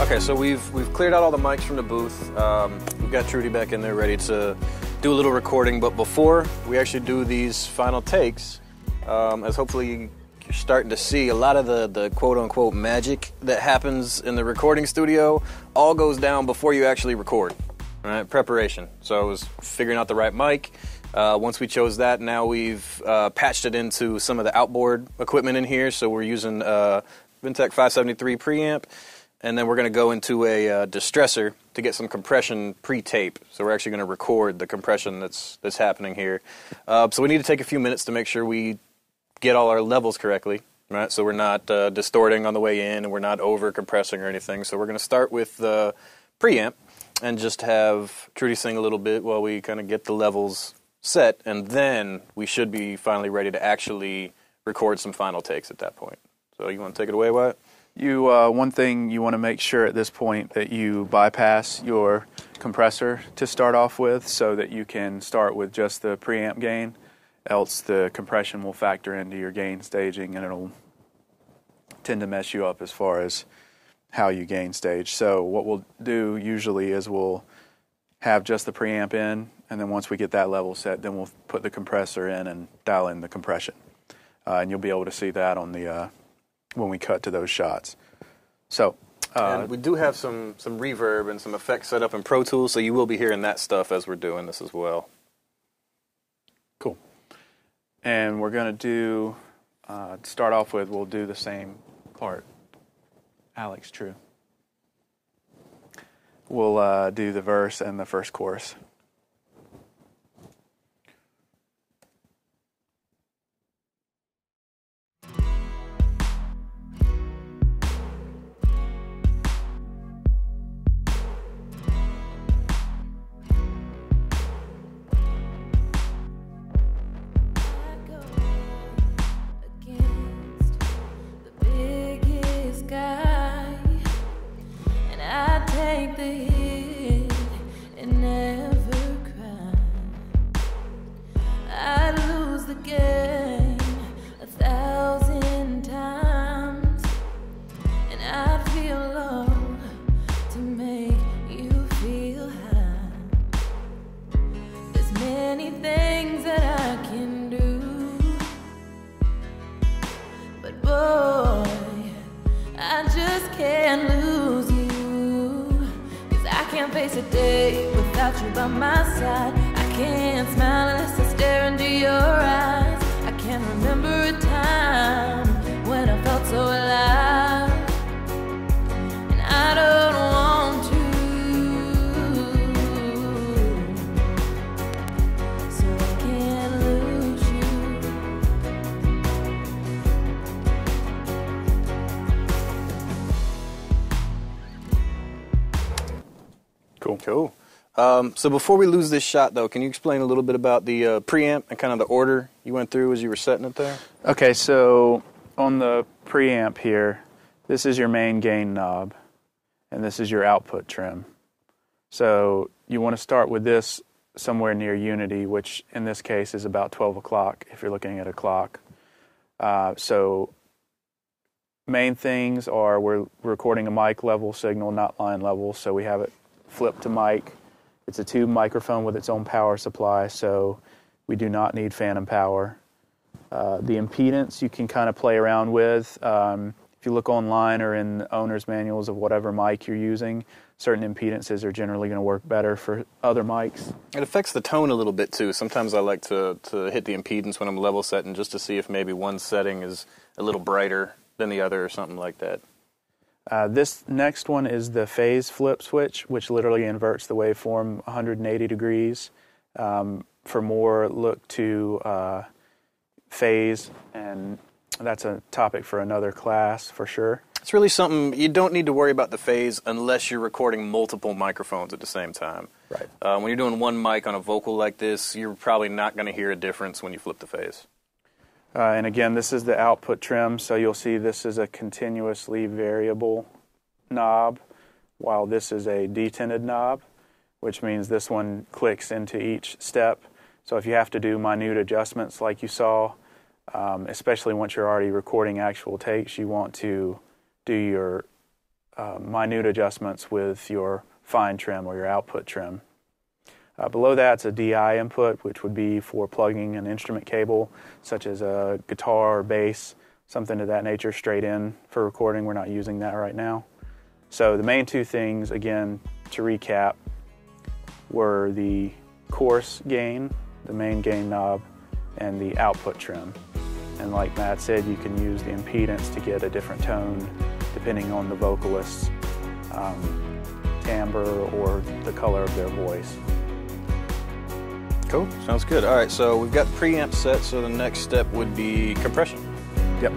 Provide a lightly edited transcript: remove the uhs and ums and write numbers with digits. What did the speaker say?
Okay, so we've cleared out all the mics from the booth. We've got Trudy back in there ready to do a little recording, but before we actually do these final takes, as hopefully you're starting to see, a lot of the quote-unquote magic that happens in the recording studio all goes down before you actually record, right? Preparation. So it was figuring out the right mic. Once we chose that, now we've patched it into some of the outboard equipment in here. So we're using Vintech 573 preamp, and then we're going to go into a distressor to get some compression pre-tape. So we're actually going to record the compression that's happening here. So we need to take a few minutes to make sure we get all our levels correctly, right? So we're not distorting on the way in, and we're not over compressing or anything. So we're going to start with the preamp and just have Trudy sing a little bit while we kind of get the levels set, and then we should be finally ready to actually record some final takes at that point. So you want to take it away, Wyatt? One thing you want to make sure at this point that you bypass your compressor to start off with, so that you can start with just the preamp gain, else the compression will factor into your gain staging and it'll tend to mess you up as far as how you gain stage. So what we'll do usually is we'll have just the preamp in, and then once we get that level set, then we'll put the compressor in and dial in the compression. And you'll be able to see that on the when we cut to those shots. So and we do have some reverb and some effects set up in Pro Tools, so you will be hearing that stuff as we're doing this as well. Cool. And we're going to do, start off with, we'll do the same part. Alex, true. We'll do the verse and the first chorus. Face a day without you by my side. I can't smile unless I stare into your eyes. I can't remember a time when I felt so alive, and I don't want to, so I can't lose you. Cool. So before we lose this shot, though, can you explain a little bit about the preamp and kind of the order you went through as you were setting it there? Okay, so on the preamp here, this is your main gain knob, and this is your output trim. So you want to start with this somewhere near unity, which in this case is about 12 o'clock if you're looking at a clock. So main things are we're recording a mic level signal, not line level, so we have it flipped to mic. It's a tube microphone with its own power supply, so we do not need phantom power. The impedance you can kind of play around with. If you look online or in the owner's manuals of whatever mic you're using, certain impedances are generally going to work better for other mics. It affects the tone a little bit, too. Sometimes I like to hit the impedance when I'm level setting just to see if maybe one setting is a little brighter than the other or something like that. This next one is the phase flip switch, which literally inverts the waveform 180 degrees. For more, look to phase, and that's a topic for another class for sure. It's really something, you don't need to worry about the phase unless you're recording multiple microphones at the same time. Right. When you're doing one mic on a vocal like this, you're probably not going to hear a difference when you flip the phase. And again, this is the output trim, so you'll see this is a continuously variable knob, while this is a detinted knob, which means this one clicks into each step. So if you have to do minute adjustments like you saw, especially once you're already recording actual takes, you want to do your minute adjustments with your fine trim or your output trim. Below that's a DI input, which would be for plugging an instrument cable, such as a guitar or bass, something of that nature, straight in for recording. We're not using that right now. So the main two things, again, to recap, were the coarse gain, the main gain knob, and the output trim. And like Matt said, you can use the impedance to get a different tone depending on the vocalist's timbre or the color of their voice. Cool, sounds good. All right, so we've got preamp set, so the next step would be compression. Yep.